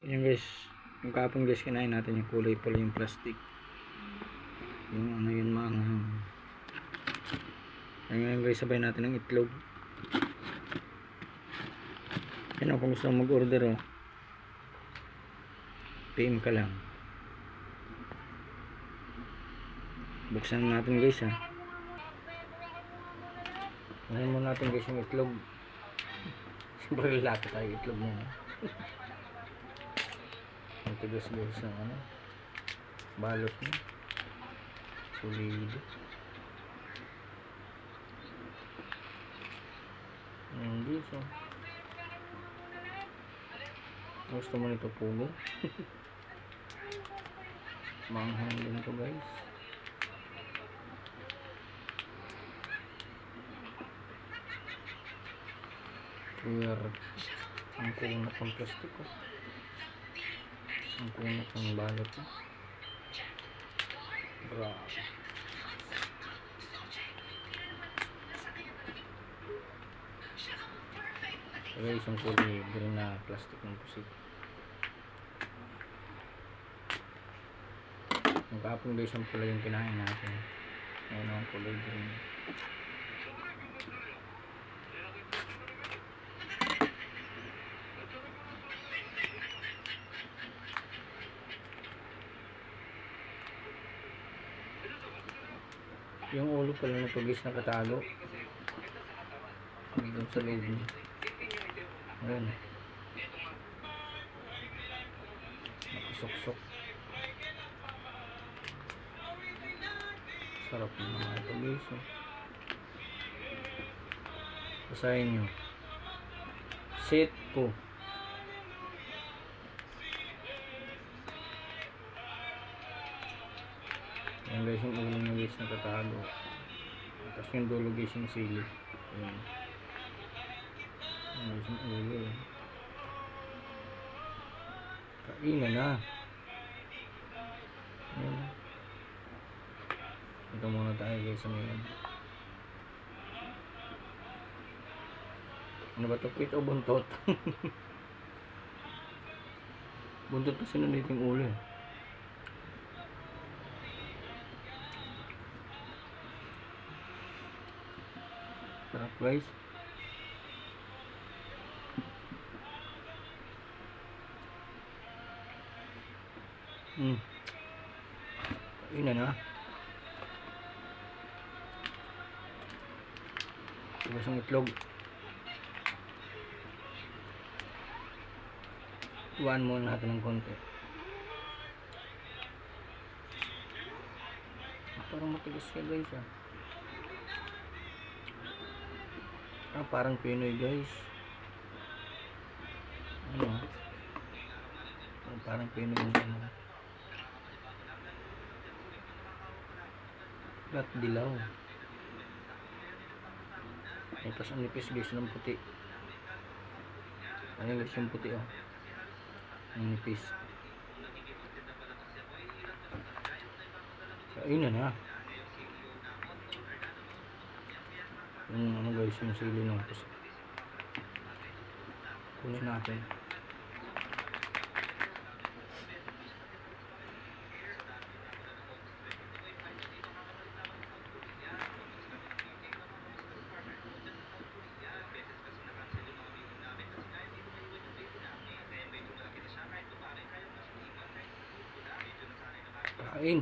Ayan guys, yung kapon guys, kinain natin yung kulay pala yung plastic. Yung ano yun mga. Ayan guys, sabay natin ng itlog. Yan o, kung gusto mag order o, PM ka lang. Buksan natin guys ha. Ayan mo natin guys yung itlog. Siyempre laki tayo itlog mo. Ang tigas guys ng ano, balot niya. Solido. Hindi so. Gusto mo nito pugo? Manghang din to guys. Weird. Ang kunat ng plastic ko. Ang kunat ng balot ko. Grabe. Guys, ang kulay green na plastic ng pusit. Ang kapon guys, ang kulay yung kinain natin. Ayan ang kulay green. Yung ulo pala na tugis nakatago. Doon sa loob niya. Ayan. Nakasuksok. Sarap na naman ito guys. Basahin nyo. Sit po. Ayan guys, yung ulo nyo guys nakatago. Tapos yung dulo guys yung sili. Ayan. Ayan guys yung ulo. Kainan na. Ayan. Ito muna tayo guys sa ngayon. Ano ba ito? Quit o buntot? Buntot kasi nandito yung ulo eh. Sarap guys. Kainan na. Tapos ang itlog. Iwan muna natin ng konti. Parang matigas siya guys ah. Parang Pinoy guys. Ano ah? Parang Pinoy yung ano. Lahat dilaw. Tapos ang nipis guys ng puti. Ayan guys yung puti oh. Ang nipis. Kainan na. Yung ano guys yung sili ng pusi. Kunin natin. Kain.